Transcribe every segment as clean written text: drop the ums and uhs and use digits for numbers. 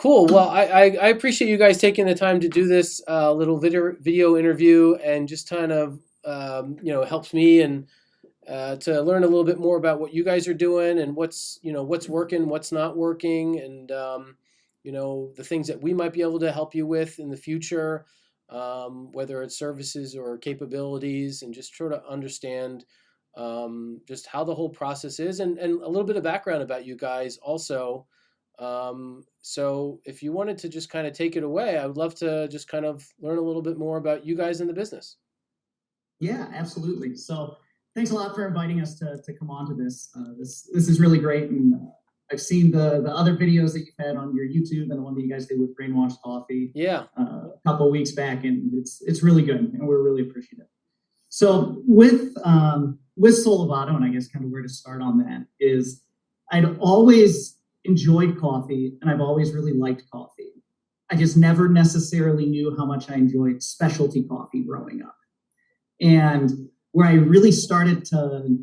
Cool. Well, I appreciate you guys taking the time to do this little video interview, and just kind of helps me and to learn a little bit more about what you guys are doing, and what's working, what's not working, and the things that we might be able to help you with in the future, whether it's services or capabilities, and just try to understand just how the whole process is, and a little bit of background about you guys also. So if you wanted to just kind of take it away, I would love to just kind of learn a little bit more about you guys in the business. Yeah, absolutely. So thanks a lot for inviting us to come on to this. This is really great, and I've seen the other videos that you've had on your YouTube, and the one that you guys did with Brainwashed Coffee Yeah. a couple of weeks back, and it's really good, and we're really appreciative. So with Sollevato, and I guess kind of where to start on that is, I'd always enjoyed coffee, and I've always really liked coffee. I just never necessarily knew how much I enjoyed specialty coffee growing up. And where I really started to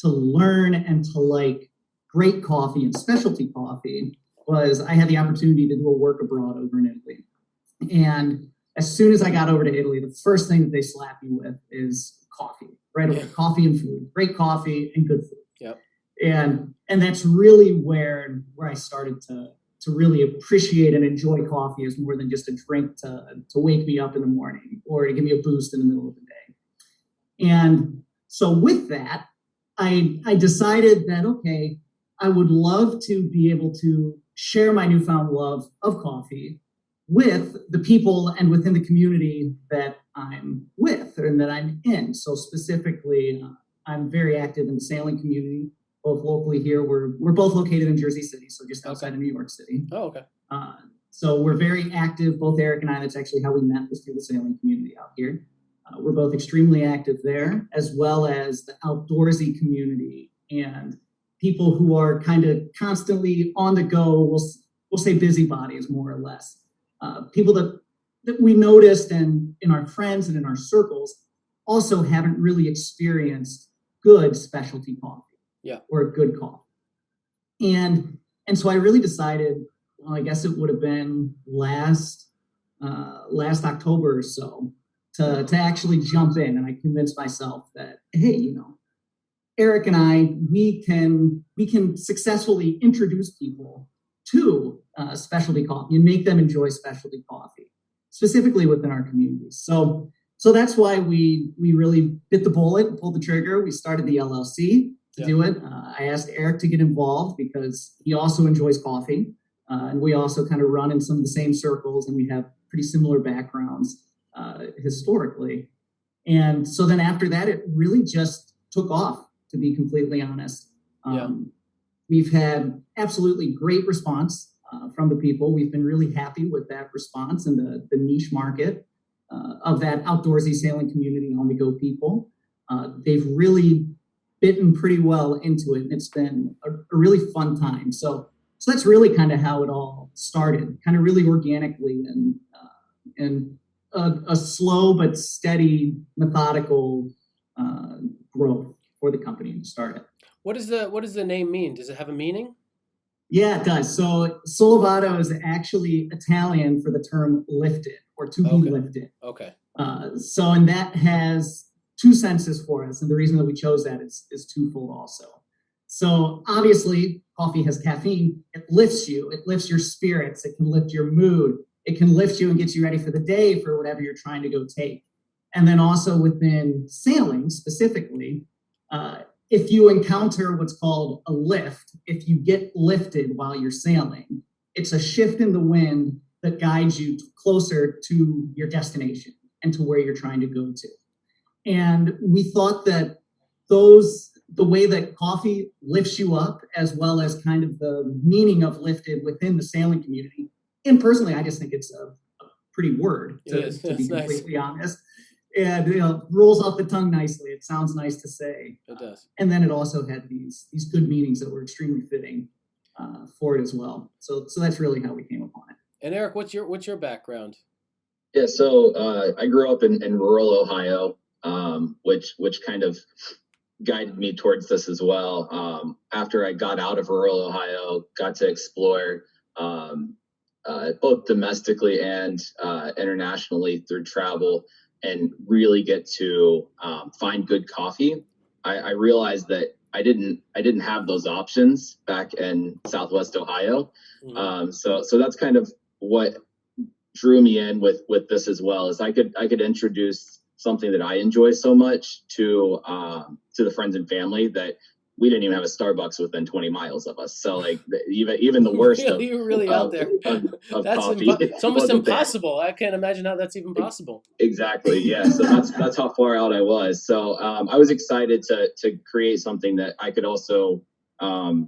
learn and to like great coffee and specialty coffee was I had the opportunity to do a work abroad over in Italy. And as soon as I got over to Italy, the first thing that they slap you with is coffee, right away. Yeah. Coffee and food, great coffee and good food. Yep. And that's really where I started to really appreciate and enjoy coffee as more than just a drink to wake me up in the morning or to give me a boost in the middle of the day. And so with that, I decided that, okay, I would love to be able to share my newfound love of coffee with the people and within the community that I'm with and that I'm in. So specifically, I'm very active in the sailing community, both locally here. We're both located in Jersey City, so just outside of New York City. Oh, okay. So we're very active, both Eric and I. That's actually how we met, was through the sailing community out here. We're both extremely active there, as well as the outdoorsy community and people who are kind of constantly on the go. We'll say busybodies, more or less. People that we noticed and in our friends and in our circles also haven't really experienced good specialty coffee. Yeah. Or good coffee. And so I really decided, well, I guess it would have been last October or so, to actually jump in. And I convinced myself that, hey, Eric and we can successfully introduce people to specialty coffee and make them enjoy specialty coffee, specifically within our communities. So that's why we really bit the bullet and pulled the trigger. We started the LLC to do it. I asked Eric to get involved because he also enjoys coffee. And we also kind of run in some of the same circles, and we have pretty similar backgrounds historically. And so then after that, it really just took off, to be completely honest. We've had absolutely great response from the people. We've been really happy with that response and the niche market of that outdoorsy sailing community on the go people. They've really bitten pretty well into it, and it's been a really fun time. So that's really kind of how it all started, kind of really organically and a slow but steady, methodical growth for the company to start it. What does the name mean? Does it have a meaning? Yeah, it does. So Sollevato is actually Italian for the term lifted, or to be lifted. Okay. And that has two senses for us. And the reason that we chose that is twofold also. So obviously, coffee has caffeine. It lifts you. It lifts your spirits. It can lift your mood. It can lift you and get you ready for the day for whatever you're trying to go take. And then also within sailing specifically, if you encounter what's called a lift, if you get lifted while you're sailing, it's a shift in the wind that guides you closer to your destination and to where you're trying to go to. And we thought that the way that coffee lifts you up, as well as kind of the meaning of lifted within the sailing community, and personally, I just think it's a pretty word, to be completely honest. And rolls off the tongue nicely. It sounds nice to say. It does. And then it also had these good meanings that were extremely fitting for it as well. So that's really how we came upon it. And Eric, what's your background? Yeah, so I grew up in rural Ohio, which kind of guided me towards this as well. After I got out of rural Ohio, got to explore both domestically and internationally through travel, and really get to find good coffee. I realized that I didn't have those options back in Southwest Ohio. So that's kind of what drew me in with this as well, is I could introduce something that I enjoy so much to the friends and family that we didn't even have a Starbucks within 20 miles of us. So like even the worst You're really out there. of That's coffee, it's almost wasn't there. impossible. I can't imagine how that's even possible. Exactly. Yeah. So that's how far out I was. So I was excited to create something that I could also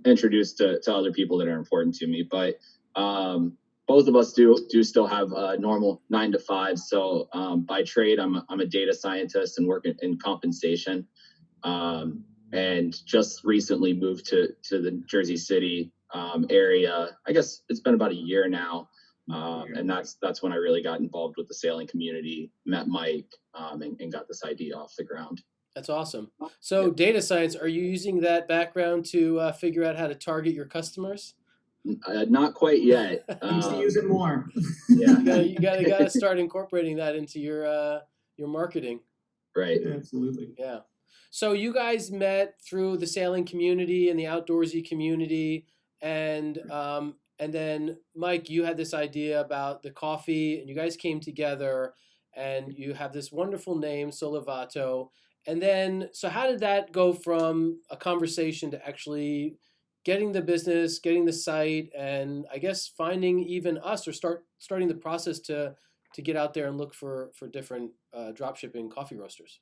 introduce to other people that are important to me. But both of us do still have a normal 9 to 5. So by trade, I'm a data scientist and work in compensation. And just recently moved to the Jersey City area. I guess it's been about a year now. And that's when I really got involved with the sailing community, met Mike, and got this idea off the ground. That's awesome. So data science, are you using that background to figure out how to target your customers? Not quite yet. Needs to use it more. Yeah. You gotta start incorporating that into your marketing. Right. Absolutely. Yeah. So you guys met through the sailing community and the outdoorsy community, and then Mike, you had this idea about the coffee, and you guys came together, and you have this wonderful name, Sollevato. And then, so how did that go from a conversation to actually getting the business, getting the site, and I guess finding even us, or starting the process to get out there and look for different dropshipping coffee roasters?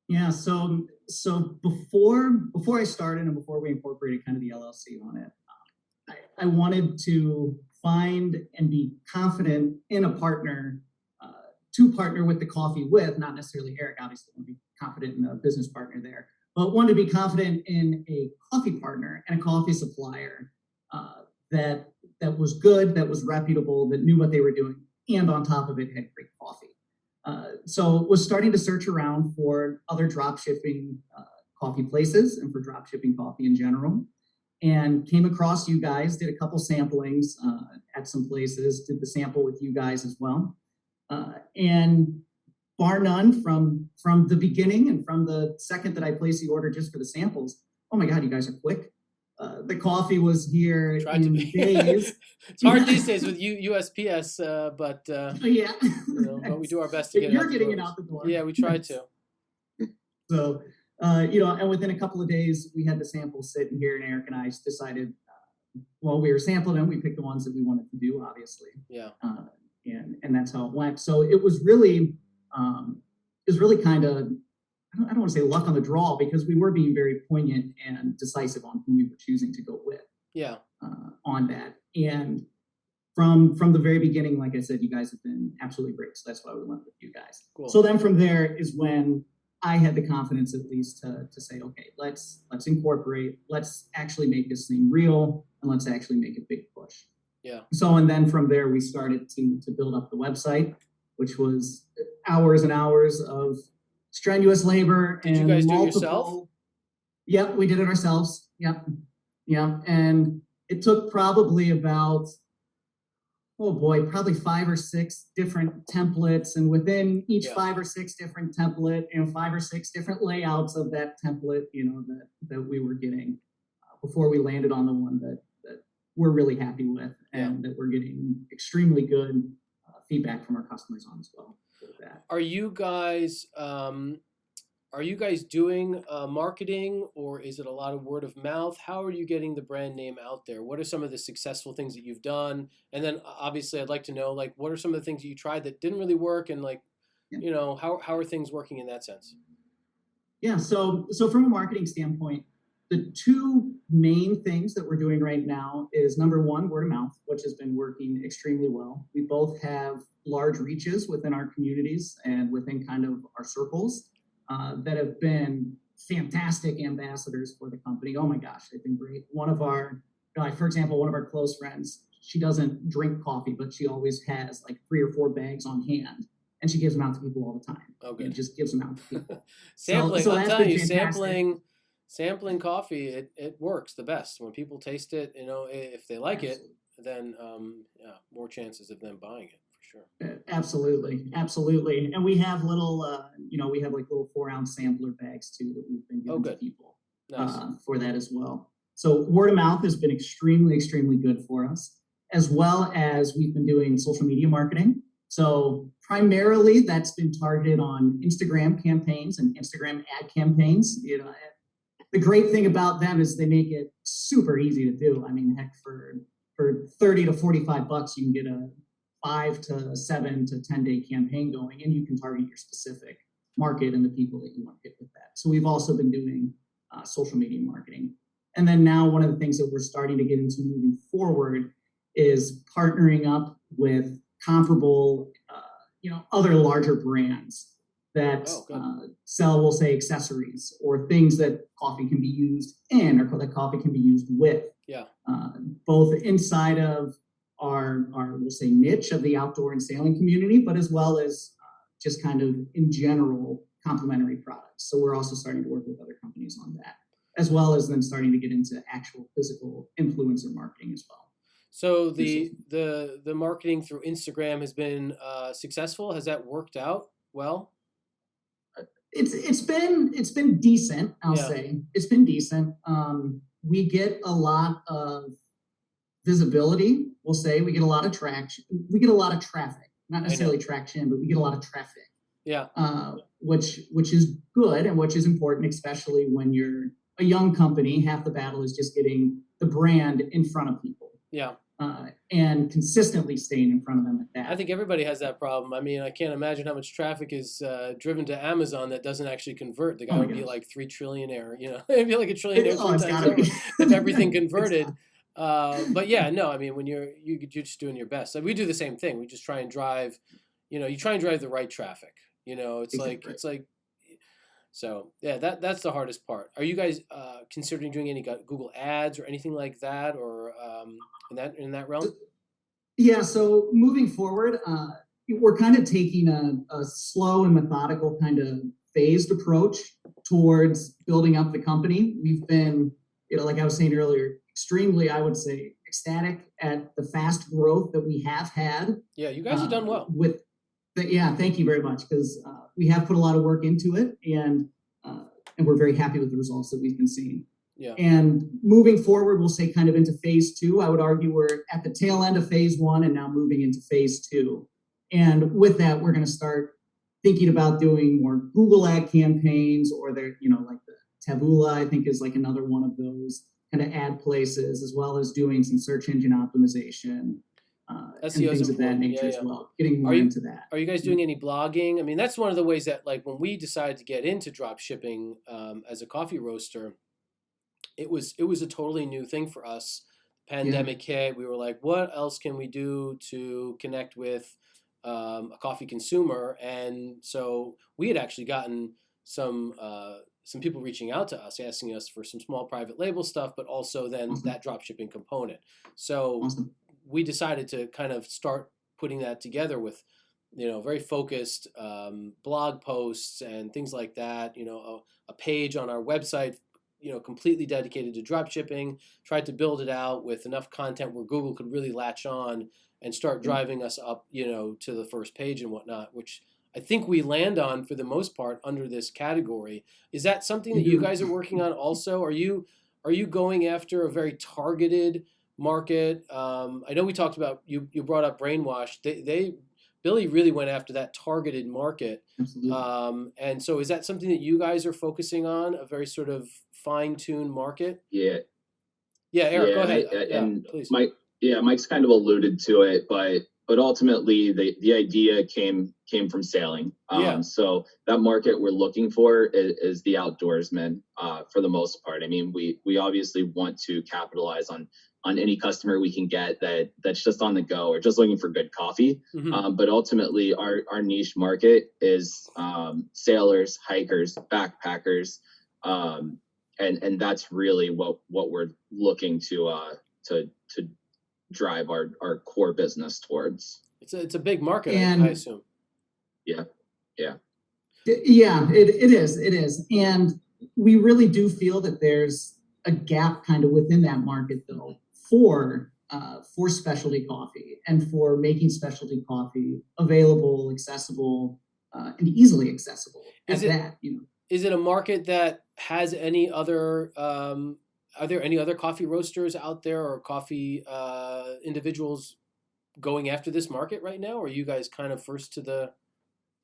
Yeah, so before I started and before we incorporated kind of the LLC on it, I wanted to find and be confident in a partner to partner with the coffee with, not necessarily Eric, obviously, I want to be confident in a business partner there, but wanted to be confident in a coffee partner and a coffee supplier that was good, that was reputable, that knew what they were doing, and on top of it had great coffee. So was starting to search around for other drop shipping coffee places and for drop shipping coffee in general, and came across you guys, did a couple samplings at some places, did the sample with you guys as well. And bar none, from the beginning and from the second that I placed the order just for the samples, oh my God, you guys are quick. The coffee was here in days. It's hard these days with USPS, but yeah, but we do our best to get it. You're getting it out the door. Yeah, we try to. So, and within a couple of days, we had the samples sitting here, and Eric and I decided, while we were sampling them, we picked the ones that we wanted to do, obviously. Yeah. And that's how it went. So it was really kind of, I don't want to say luck on the draw, because we were being very poignant and decisive on who we were choosing to go with. Yeah. On that. And from the very beginning, like I said, you guys have been absolutely great. So that's why we went with you guys. Cool. So then from there is when I had the confidence, at least, to say, okay, let's incorporate, let's actually make this thing real, and let's actually make a big push. Yeah. So, and then from there, we started to build up the website, which was hours and hours of strenuous labor. Did you guys do it yourself? Yep, we did it ourselves. Yep. And it took probably about, probably 5 or 6 different templates. And within each 5 or 6 different template, 5 or 6 different layouts of that template, that we were getting before we landed on the one that we're really happy with, and that we're getting extremely good feedback from our customers on as well. Are you guys doing marketing, or is it a lot of word of mouth? How are you getting the brand name out there? What are some of the successful things that you've done? And then obviously I'd like to know, like, what are some of the things that you tried that didn't really work, and how are things working in that sense? Yeah, so from a marketing standpoint, the 2 main things that we're doing right now is, number 1, word of mouth, which has been working extremely well. We both have large reaches within our communities and within kind of our circles that have been fantastic ambassadors for the company. Oh my gosh, they've been great. One of our, for example, one of our close friends, she doesn't drink coffee, but she always has like 3 or 4 bags on hand, and she gives them out to people all the time. Oh, good. And just gives them out to people. Sampling, so I'm telling you, fantastic. sampling coffee, it works the best when people taste it. If they like Absolutely. then yeah, more chances of them buying it for sure. Absolutely, absolutely. And we have little, we have like little 4-ounce sampler bags too that we've been giving to Good. people Nice. For that as well. So word of mouth has been extremely, extremely good for us, as well as we've been doing social media marketing. So primarily that's been targeted on Instagram campaigns and Instagram ad campaigns. The great thing about them is they make it super easy to do. I mean, heck, for 30 to 45 bucks, you can get a 5 to 7 to 10 day campaign going, and you can target your specific market and the people that you want to hit with that. So we've also been doing social media marketing. And then now one of the things that we're starting to get into moving forward is partnering up with comparable, other larger brands that sell, we'll say, accessories or things that coffee can be used in or that coffee can be used with. Yeah. Both inside of our, we'll say, niche of the outdoor and sailing community, but as well as just kind of in general complementary products. So we're also starting to work with other companies on that, as well as then starting to get into actual physical influencer marketing as well. So the marketing through Instagram has been successful. Has that worked out well? It's been decent. I'll say it's been decent. We get a lot of visibility. We'll say we get a lot of traction. We get a lot of traffic, not necessarily traction, but we get a lot of traffic. Yeah. Which is good and which is important, especially when you're a young company. Half the battle is just getting the brand in front of people. Yeah. And consistently staying in front of them at that. I think everybody has that problem. I mean, I can't imagine how much traffic is driven to Amazon that doesn't actually convert. The guy would be like 3 trillionaire, it'd be like a trillionaire 3 times over if everything converted. But yeah, no, I mean, when you're just doing your best. Like, we do the same thing. We just try and drive, you try and drive the right traffic. It's like, so yeah, that's the hardest part. Are you guys considering doing any Google ads or anything like that, or in that realm? Yeah. So moving forward, we're kind of taking a slow and methodical kind of phased approach towards building up the company. We've been, like I was saying earlier, extremely, I would say, ecstatic at the fast growth that we have had. Yeah, you guys have done well. Thank you very much, because we have put a lot of work into it, and we're very happy with the results that we've been seeing. Yeah. And moving forward, we'll say kind of into phase 2. I would argue we're at the tail end of phase 1 and now moving into phase 2. And with that, we're going to start thinking about doing more Google ad campaigns, or like the Taboola, I think, is like another one of those kind of ad places, as well as doing some search engine optimization. And things of that nature as well. Getting more into that. Are you guys doing any blogging? I mean, that's one of the ways that, like, when we decided to get into drop shipping as a coffee roaster, it was a totally new thing for us. Pandemic hit. We were like, what else can we do to connect with a coffee consumer? And so we had actually gotten some people reaching out to us, asking us for some small private label stuff, but also then that drop shipping component. So we decided to kind of start putting that together with, very focused blog posts and things like that. A page on our website, completely dedicated to drop shipping. Tried to build it out with enough content where Google could really latch on and start driving us up, to the first page and whatnot, which I think we land on for the most part under this category. Is that something that you guys are working on also? Are you going after a very targeted market? I know we talked about, you brought up Brainwash. Billy really went after that targeted market. And so is that something that you guys are focusing on, a very sort of fine-tuned market? Yeah, Eric, go ahead. Please. Mike's kind of alluded to it, but ultimately the idea came from sailing. So that market we're looking for is the outdoorsmen for the most part. I mean, we obviously want to capitalize on any customer we can get that's just on the go or just looking for good coffee. But ultimately our niche market is sailors, hikers, backpackers. And that's really what we're looking to drive our core business towards. It's a big market, I assume. Yeah, it is. And we really do feel that there's a gap kind of within that market, though, for for specialty coffee and for making specialty coffee available, accessible, and easily accessible. Is it a market that has any other? Are there any other coffee roasters out there or coffee individuals going after this market right now? Or are you guys kind of first to the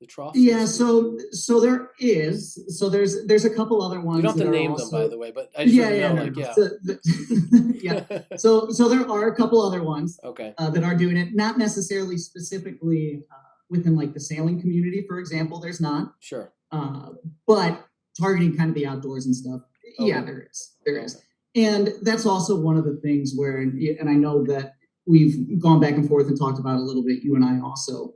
trough? Yeah, so there is. So there's a couple other ones. You don't have to name them, by the way, but I just want to know, yeah. So there are a couple other ones. Okay. That are doing it, not necessarily specifically within like the sailing community, for example. There's not. Sure. But targeting kind of the outdoors and stuff. Okay. Yeah, there is. And that's also one of the things where, and I know that we've gone back and forth and talked about it a little bit, you and I also,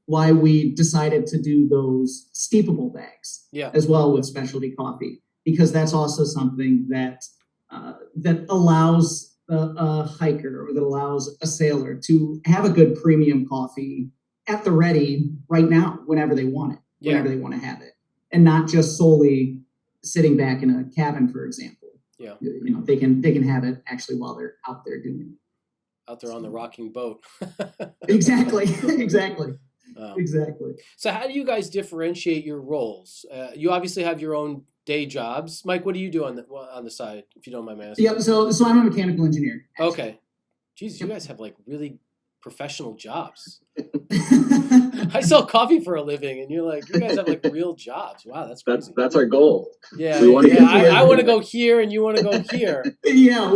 why we decided to do those steepable bags as well with specialty coffee, because that's also something that that allows a hiker or that allows a sailor to have a good premium coffee at the ready right now, whenever they want it, whenever they want to have it, and not just solely sitting back in a cabin, for example. Yeah, they can have it actually while they're out there doing it. Out there on the rocking boat. Exactly. So how do you guys differentiate your roles? You obviously have your own day jobs. Mike, what do you do on the side, if you don't mind me asking? Yeah, so I'm a mechanical engineer. Actually. Okay. Jeez, you guys have like really professional jobs. I sell coffee for a living, and you guys have like real jobs. Wow, that's crazy. That's our goal. Yeah, I want to go here, and you want to go here. Yeah,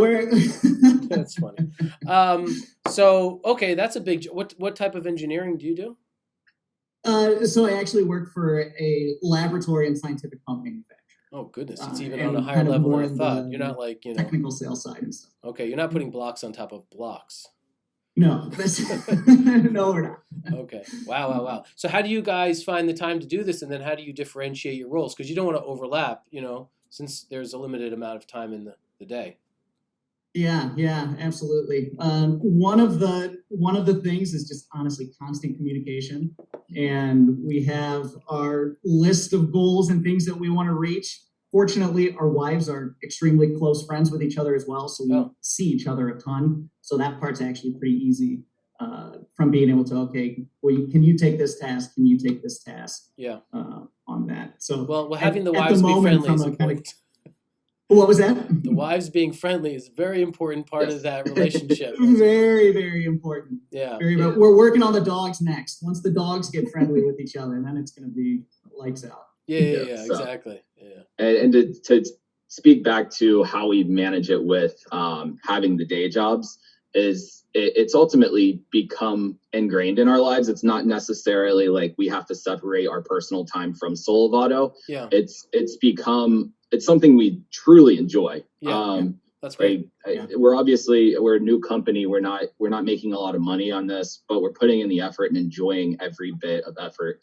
that's funny. So okay, that's a big. What type of engineering do you do? So I actually work for a laboratory and scientific pump manufacturer. Oh goodness, it's even on a higher level than I thought. You're not like technical sales side and stuff. Okay, you're not putting blocks on top of blocks. No, no, we're not. Okay. Wow. So how do you guys find the time to do this, and then how do you differentiate your roles? Because you don't want to overlap, since there's a limited amount of time in the day. Yeah, absolutely. One of the things is just honestly constant communication, and we have our list of goals and things that we want to reach. Fortunately, our wives are extremely close friends with each other as well, so we see each other a ton. So that part's actually pretty easy from being able to, can you take this task? Can you take this task? Yeah. On that. So well, having the wives be friendly is important. What was that? The wives being friendly is a very important part of that relationship. Very, very important. Yeah. We're working on the dogs next. Once the dogs get friendly with each other, then it's going to be lights out. Yeah, exactly. Yeah. And to speak back to how we manage it with having the day jobs, it's ultimately become ingrained in our lives. It's not necessarily like we have to separate our personal time from Sollevato. Yeah. It's something we truly enjoy. Yeah. That's great. We're a new company. We're not making a lot of money on this, but we're putting in the effort and enjoying every bit of effort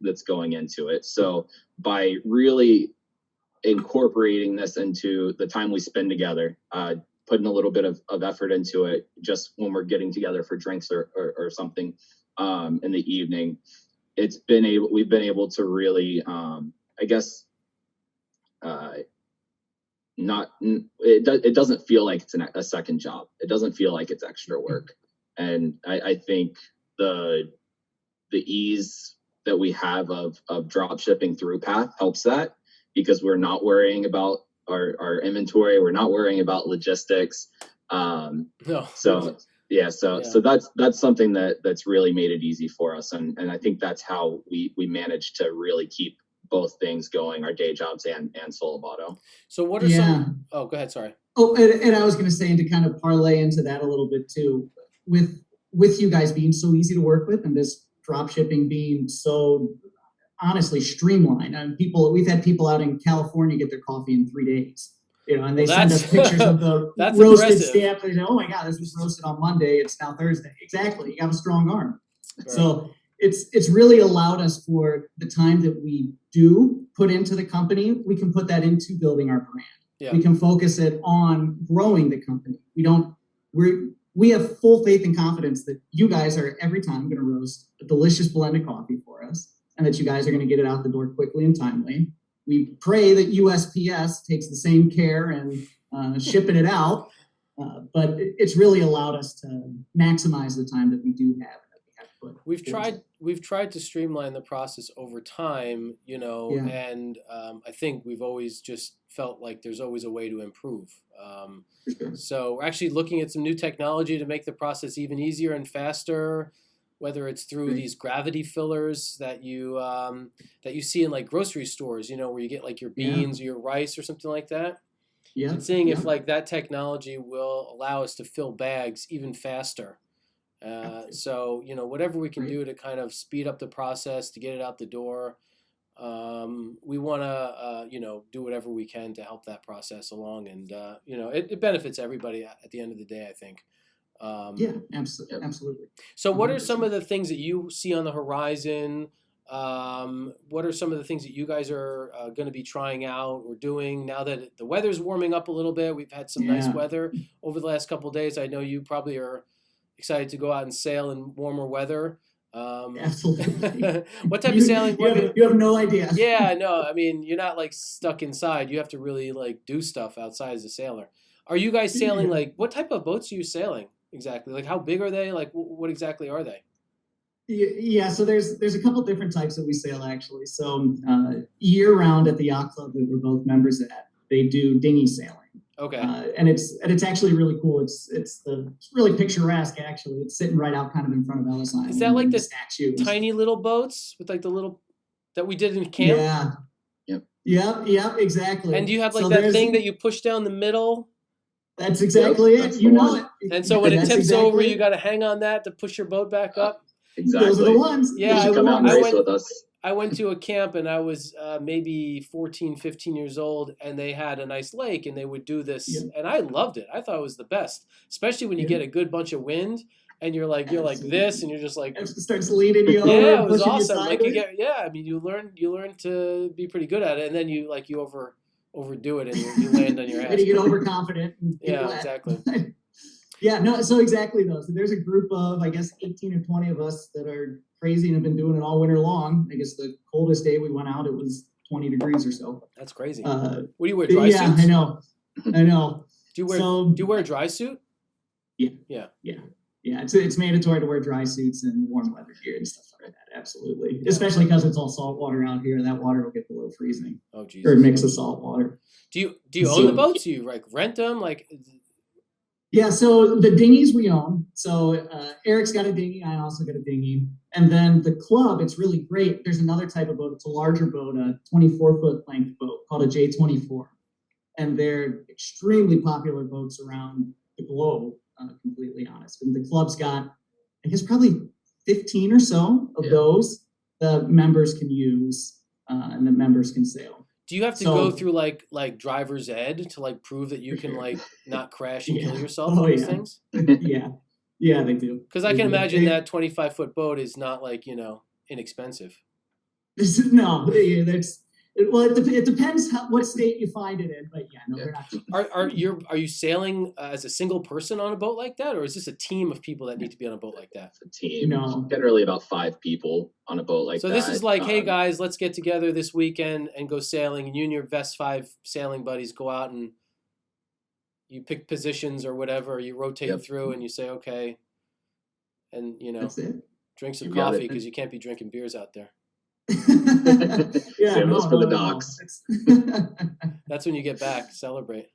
that's going into it. So by really incorporating this into the time we spend together, putting a little bit of effort into it, just when we're getting together for drinks or something in the evening, we've been able to really, it doesn't feel like it's a second job. It doesn't feel like it's extra work. And I think the ease that we have of drop shipping through Path helps that, because we're not worrying about our inventory. We're not worrying about logistics. So that's something that's really made it easy for us. And I think that's how we manage to really keep both things going, our day jobs and Sollevato. So what are some, go ahead. Sorry. Oh, and I was going to say, and to kind of parlay into that a little bit too, with you guys being so easy to work with and this drop shipping being so honestly streamlined. And we've had people out in California get their coffee in 3 days, and they send us pictures of the roasted stamp. They say, "Oh my God, this was roasted on Monday. It's now Thursday." Exactly. You have a strong arm. Right. So it's really allowed us, for the time that we do put into the company, we can put that into building our brand. Yeah. We can focus it on growing the company. We have full faith and confidence that you guys are every time going to roast a delicious blend of coffee for us, and that you guys are going to get it out the door quickly and timely. We pray that USPS takes the same care and shipping it out. But it's really allowed us to maximize the time that we do have. We've tried to streamline the process over time, Yeah. and I think we've always just felt like there's always a way to improve. Sure. So we're actually looking at some new technology to make the process even easier and faster, whether it's through these gravity fillers that you see in like grocery stores, where you get like your beans or your rice or something like that. Yeah. And seeing if like that technology will allow us to fill bags even faster. So whatever we can do to kind of speed up the process to get it out the door, we want to do whatever we can to help that process along, and it benefits everybody at the end of the day, I think. Yeah, absolutely. So what are some of the things that you see on the horizon? What are some of the things that you guys are going to be trying out or doing now that the weather's warming up a little bit? We've had some nice weather over the last couple of days. I know you probably are excited to go out and sail in warmer weather. Absolutely. What type of sailing? You have no idea. Yeah, no. I mean, you're not like stuck inside. You have to really like do stuff outside as a sailor. Are you guys sailing like what type of boats are you sailing exactly? Like how big are they? Like what exactly are they? Yeah, so there's a couple different types that we sail actually. So year round at the yacht club that we're both members at, they do dinghy sailing. Okay. And it's actually really cool. It's really picturesque actually. It's sitting right out kind of in front of Ellis Island. Is that like the statues, tiny little boats with like the little that we did in camp? Yeah. Yep, exactly. And do you have like that thing that you push down the middle? That's exactly it. You know it. And so when it tips over, you got to hang on that to push your boat back up. Exactly. Those are the ones. Yeah, I went to a camp and I was maybe 14, 15 years old, and they had a nice lake and they would do this, and I loved it. I thought it was the best, especially when you get a good bunch of wind and you're like this, and you're just like it starts leading you over. Yeah, it was awesome. Like I mean, you learn to be pretty good at it, and then you overdo it and you land on your ass. And you get overconfident. Yeah, exactly. Yeah, no, so exactly though. So there's a group of, I guess, 18 or 20 of us that are crazy and have been doing it all winter long. I guess the coldest day we went out, it was 20 degrees or so. That's crazy. What do you wear, dry suits? Yeah, I know. Do you wear a dry suit? Yeah. It's mandatory to wear dry suits and warm weather gear and stuff like that. Absolutely. Especially because it's all salt water out here. That water will get below freezing. Oh, Jesus. Or mix of salt water. Do you own the boats? Do you like rent them? Like... Yeah, so the dinghies we own. So Eric's got a dinghy, I also got a dinghy. And then the club, it's really great. There's another type of boat. It's a larger boat, a 24-foot length boat called a J24. And they're extremely popular boats around the globe, completely honest. And the club's got, I guess, probably 15 or so of those the members can use and the members can sail. Do you have to go through like driver's ed to like prove that you can like not crash and kill yourself on these things? Yeah, they do. Because I can imagine that 25-foot boat is not like inexpensive. It depends what state you find it in, but they're not. Are you sailing as a single person on a boat like that, or is this a team of people that need to be on a boat like that? It's a team. Generally about 5 people on a boat like that. So this is like, hey guys, let's get together this weekend and go sailing, and you and your best 5 sailing buddies go out and you pick positions or whatever, you rotate through and you say okay, and drink some coffee because you can't be drinking beers out there. Save those for the docks. That's when you get back. Celebrate.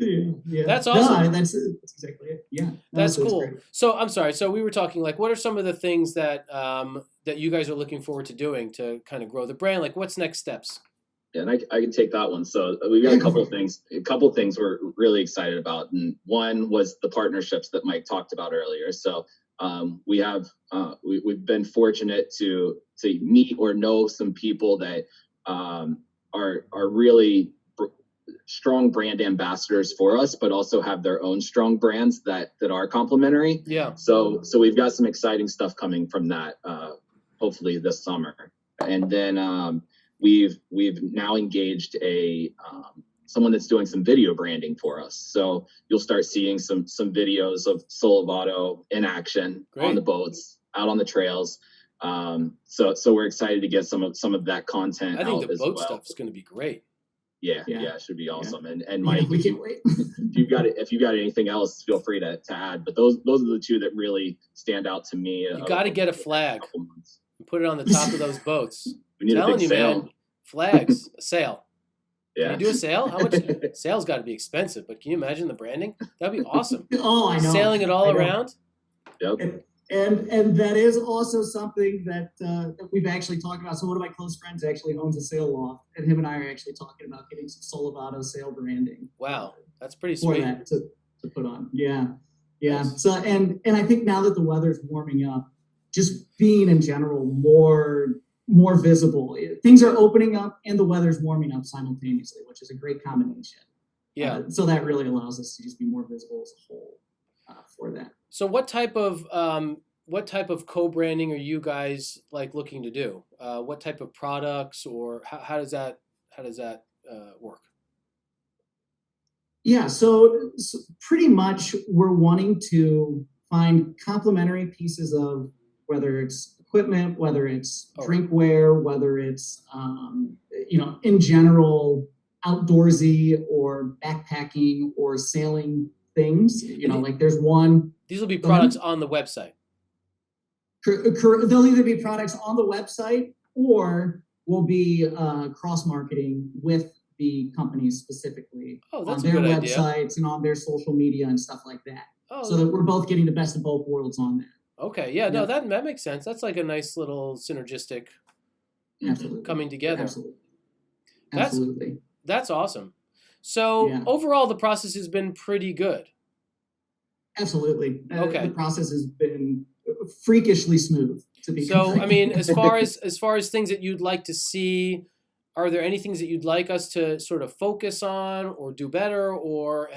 Yeah. That's awesome. No, that's exactly it. Yeah. That's cool. So I'm sorry. So we were talking like, what are some of the things that that you guys are looking forward to doing to kind of grow the brand? Like, what's next steps? Yeah, and I can take that one. So we've got a couple of things we're really excited about, and one was the partnerships that Mike talked about earlier. So we've been fortunate to meet or know some people that are really strong brand ambassadors for us, but also have their own strong brands that are complementary. Yeah. So we've got some exciting stuff coming from that, hopefully this summer. And then we've now engaged someone that's doing some video branding for us. So you'll start seeing some videos of Sollevato in action on the boats, out on the trails. So we're excited to get some of that content. I think the boat stuff is going to be great. Yeah, Yeah. it should be Yeah. awesome. And Yeah, Mike, we can't wait. if you got anything else, feel free to add. But those are the two that really stand out to me. You got to get a the flag couple months. and put it on the top of those boats. We need a Telling big you, sale. man, flags, a sale. Yeah. Can you do a sale? How much? Sale's got to be expensive, but can you imagine the branding? That'd be awesome. Oh, I know. Sailing it all around. Yep. And that is also something that that we've actually talked about. So one of my close friends actually owns a sale loft, and him and I are actually talking about getting some Sollevato sale branding. Wow, that's pretty for sweet. that to put on. Yeah. Nice. So and I think now that the weather's warming up, just being in general more visible. Things are opening up and the weather's warming up simultaneously, which is a great combination. Yeah. So that really allows us to just be more visible as a whole for that. So what type of co-branding are you guys like looking to do? What type of products, or how does that work? Yeah, so pretty much we're wanting to find complementary pieces of, whether it's equipment, whether it's drinkware, whether it's in general outdoorsy or backpacking or sailing things. Like there's one. These will be products on the website. They'll either be products on the website or will be cross-marketing with the companies specifically on their websites idea. And on their social media and stuff like that. So that we're both getting the best of both worlds on that. Okay, yeah, no, that makes sense. That's like a nice little synergistic coming together. Absolutely. That's awesome. So overall, the process has been pretty good. Absolutely. Okay. The process has been freakishly smooth. So, I mean, as far as things that you'd like to see, are there any things that you'd like us to sort of focus on or do better, or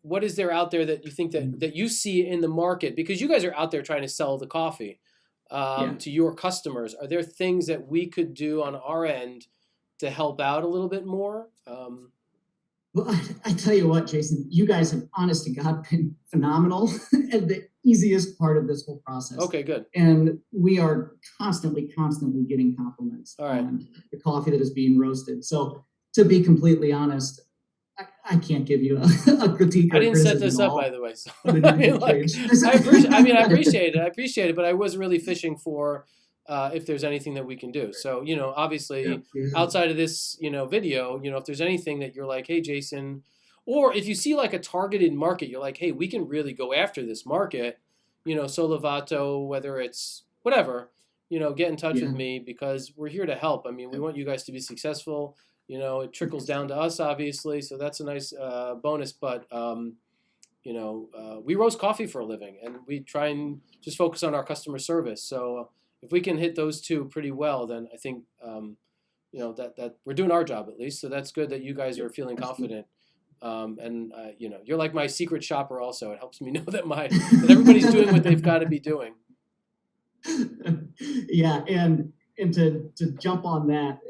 what is there out there that you think that you see in the market? Because you guys are out there trying to sell the coffee to your customers. Are there things that we could do on our end to help out a little bit more? Well, I tell you what, Jason, you guys have, honest to God, been phenomenal and the easiest part of this whole process. Okay, good. And we are constantly getting compliments on the coffee that is being roasted. So to be completely honest, I can't give you a critique. I didn't set this up, by the way. So I appreciate it, but I was really fishing for if there's anything that we can do. So, obviously outside of this, video, if there's anything that you're like, hey, Jason, or if you see like a targeted market, you're like, hey, we can really go after this market, Sollevato, whether it's whatever, get in touch with me, because we're here to help. I mean, we want you guys to be successful. It trickles down to us, obviously, so that's a nice bonus. But, we roast coffee for a living, and we try and just focus on our customer service. So if we can hit those two pretty well, then I think, that we're doing our job at least. So that's good that you guys are feeling confident. You're like my secret shopper also. It helps me know that that everybody's doing what they've got to be doing. Yeah, and to jump on that,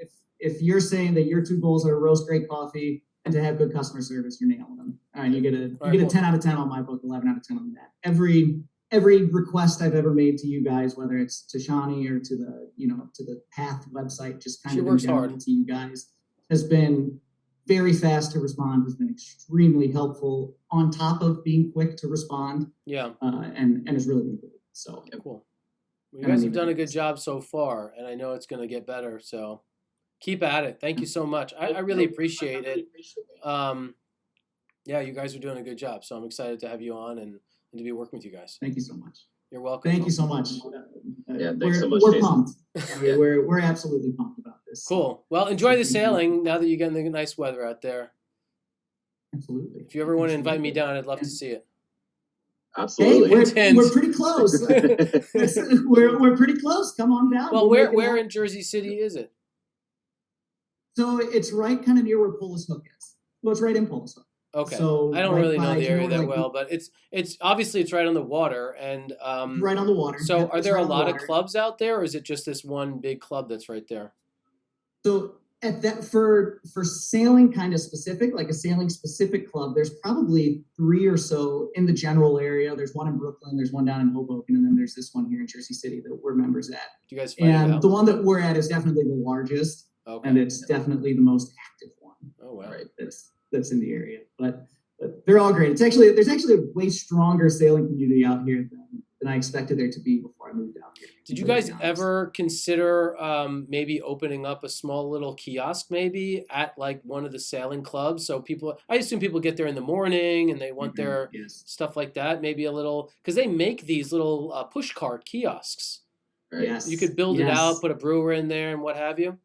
if you're saying that your two goals are to roast great coffee and to have good customer service, you're nailing them. All right, you get a 10 out of 10 on my book, 11 out of 10 on that. Every request I've ever made to you guys, whether it's to Shani or to the Path website, just kind of in general to you guys, has been very fast to respond, has been extremely helpful, on top of being quick to respond. Yeah. And has really been good. So cool. Well, you guys have done a good job so far, and I know it's going to get better. So keep at it. Thank you so much. I really appreciate it. You guys are doing a good job. So I'm excited to have you on and to be working with you guys. Thank you so much. You're welcome. Thank you so much. Thanks so much, we're Jason. pumped. We're absolutely pumped about this. Cool. Well, enjoy the sailing now that you're getting the nice weather out there. Absolutely. If you ever want to invite me down, I'd love to see it. Absolutely. Hey, we're pretty close. we're pretty close. Come on down. Well, where in Jersey City is it? So it's right kind of near where Polis Hook is. Well, it's right in Polis Hook. Okay. So I don't really know the area that well, but it's obviously it's right on the water and right on the water. So are there a lot of clubs out there, or is it just this one big club that's right there? So at that for sailing kind of specific, like a sailing specific club, there's probably 3 or so in the general area. There's one in Brooklyn, there's one down in Hoboken, and then there's this one here in Jersey City that we're members at. Do you guys find it out? The one that we're at is definitely the largest. Okay. and it's definitely the most active one. Oh wow. Right. That's in the area, but they're all great. There's actually a way stronger sailing community out here than I expected there to be before I moved out here. Did you guys ever consider maybe opening up a small little kiosk maybe at like one of the sailing clubs? So I assume people get there in the morning and they want their stuff like that. Maybe a little, because they make these little push cart kiosks. Right? Yes. You could build it out, put a brewer in there and what have you.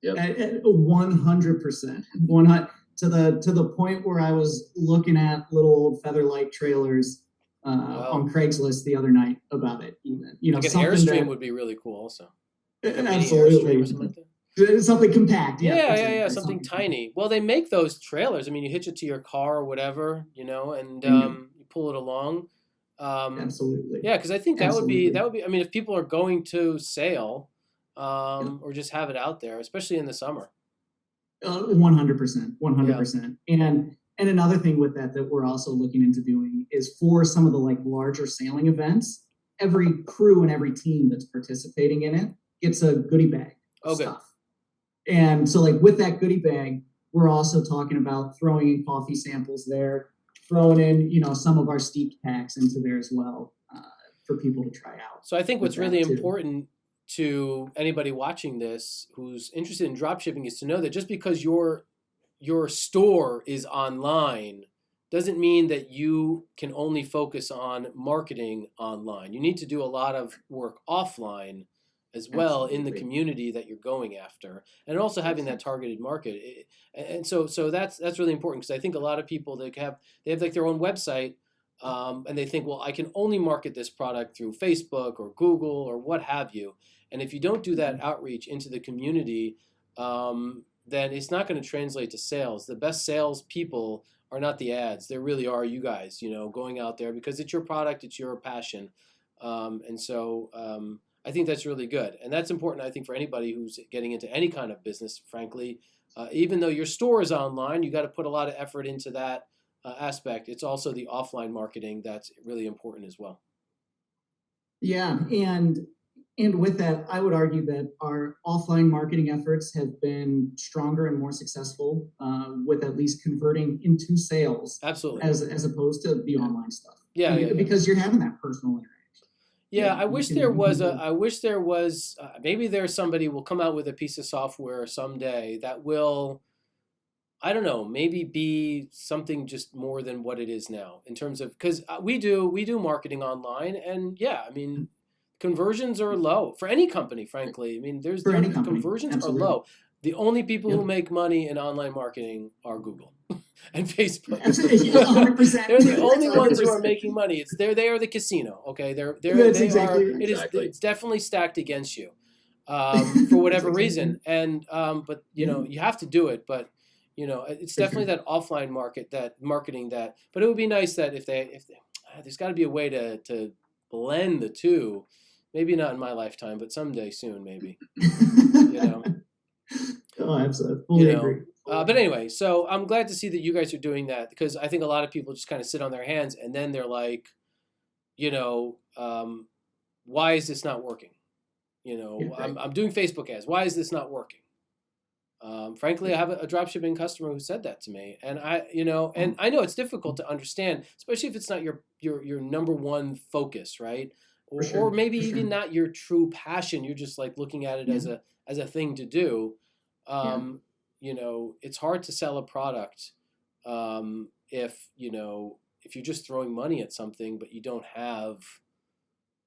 Yep. 100%. 100 to the point where I was looking at little old Featherlight trailers on Craigslist the other night about it. Even like an Airstream would be really cool also. Like absolutely. Something like that. Something compact. Yeah. Something tiny. Well, they make those trailers. I mean, you hitch it to your car or whatever, and you pull it along. Absolutely. Yeah, because I think that would be. I mean, if people are going to sail, or just have it out there, especially in the summer. 100%. And another thing with that we're also looking into doing is for some of the like larger sailing events, every crew and every team that's participating in it gets a goodie bag of stuff. And so like with that goodie bag, we're also talking about throwing in coffee samples there, throwing in, some of our steeped packs into there as well for people to try out. So I think what's really important to anybody watching this who's interested in dropshipping is to know that just because your store is online doesn't mean that you can only focus on marketing online. You need to do a lot of work offline as well in the community that you're going after, and also having that targeted market. And so that's really important, because I think a lot of people they have like their own website, and they think, well, I can only market this product through Facebook or Google or what have you. And if you don't do that outreach into the community, then it's not going to translate to sales. The best sales people are not the ads. They really are you guys, going out there because it's your product, it's your passion. And so I think that's really good. And that's important, I think, for anybody who's getting into any kind of business, frankly. Even though your store is online, you got to put a lot of effort into that aspect. It's also the offline marketing that's really important as well. Yeah, and with that, I would argue that our offline marketing efforts have been stronger and more successful with at least converting into sales. Absolutely. As opposed to the online stuff. Yeah. Because you're having that personal interaction. Yeah, I wish there was maybe there's somebody will come out with a piece of software someday that will, I don't know, maybe be something just more than what it is now in terms of, because we do marketing online, and I mean, conversions are low for any company, frankly. I mean, conversions are low. The only people who make money in online marketing are Google and Facebook. 100%. They're the only ones who are making money. They are the casino. Okay, it's definitely stacked against you for whatever reason. And but you have to do it. But it's definitely that offline market, that marketing that. But it would be nice that if there's got to be a way to blend the two. Maybe not in my lifetime, but someday soon, maybe. Oh, absolutely. Agree. But anyway, so I'm glad to see that you guys are doing that, because I think a lot of people just kind of sit on their hands and then they're like, why is this not working? I'm doing Facebook ads. Why is this not working? Frankly, I have a dropshipping customer who said that to me, and and I know it's difficult to understand, especially if it's not your number one focus, right? Or maybe even not your true passion. You're just like looking at it as a thing to do. It's hard to sell a product if you're just throwing money at something, but you don't have,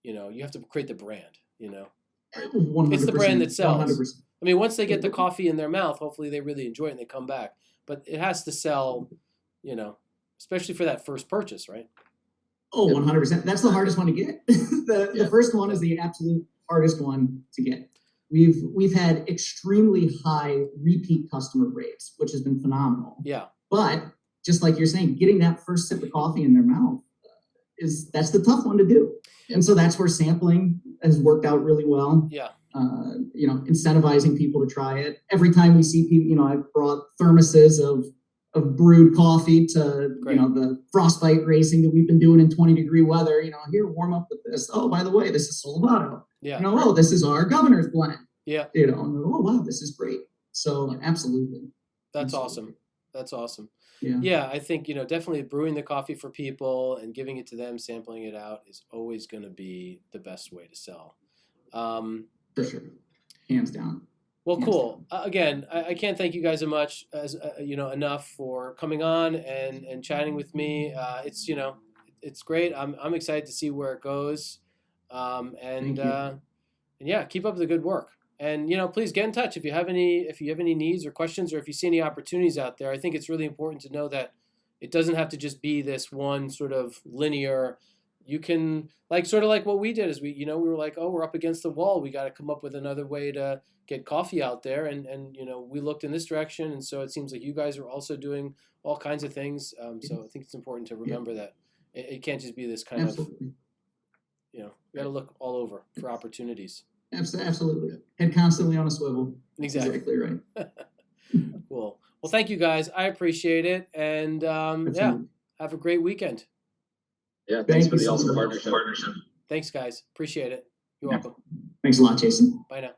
you have to create the brand. 100%, it's the brand that sells. 100%. I mean, once they get the coffee in their mouth, hopefully they really enjoy it and they come back. But it has to sell, especially for that first purchase, right? Oh, 100%. That's the hardest one to get. The first one is the absolute hardest one to get. We've had extremely high repeat customer rates, which has been phenomenal. Yeah. But just like you're saying, getting that first sip of coffee in their mouth that's the tough one to do. And so that's where sampling has worked out really well. Yeah. Incentivizing people to try it. Every time we see people, I've brought thermoses of brewed coffee to the frostbite racing that we've been doing in 20-degree weather. Here, warm up with this. Oh, by the way, this is Sollevato. Yeah. Oh, this is our governor's blend. Yeah. Oh wow, this is great. So absolutely. That's Absolutely. awesome. That's awesome. Yeah. Yeah, I think, definitely brewing the coffee for people and giving it to them, sampling it out is always going to be the best way to sell. For sure. Hands down. Well, Hands cool. down. Again, I can't thank you guys enough for coming on and chatting with me. It's great. I'm excited to see where it goes. Thank you. And yeah, keep up the good work. And please get in touch if you have any needs or questions, or if you see any opportunities out there. I think it's really important to know that it doesn't have to just be this one sort of linear. You can sort of like what we did is we were like, oh, we're up against the wall. We got to come up with another way to get coffee out there, and we looked in this direction, and so it seems like you guys are also doing all kinds of things. So I think it's important to remember that it can't just be this kind Absolutely. of you got to look all over for opportunities. Absolutely. Head constantly on a swivel. Exactly Right. Cool. Well, thank you guys. I appreciate it, and yeah, have a great weekend. Yeah, thanks for the Thank you so awesome much. partnership. Thanks, guys. Appreciate it. You're welcome. Thanks a lot, Jason. Bye now.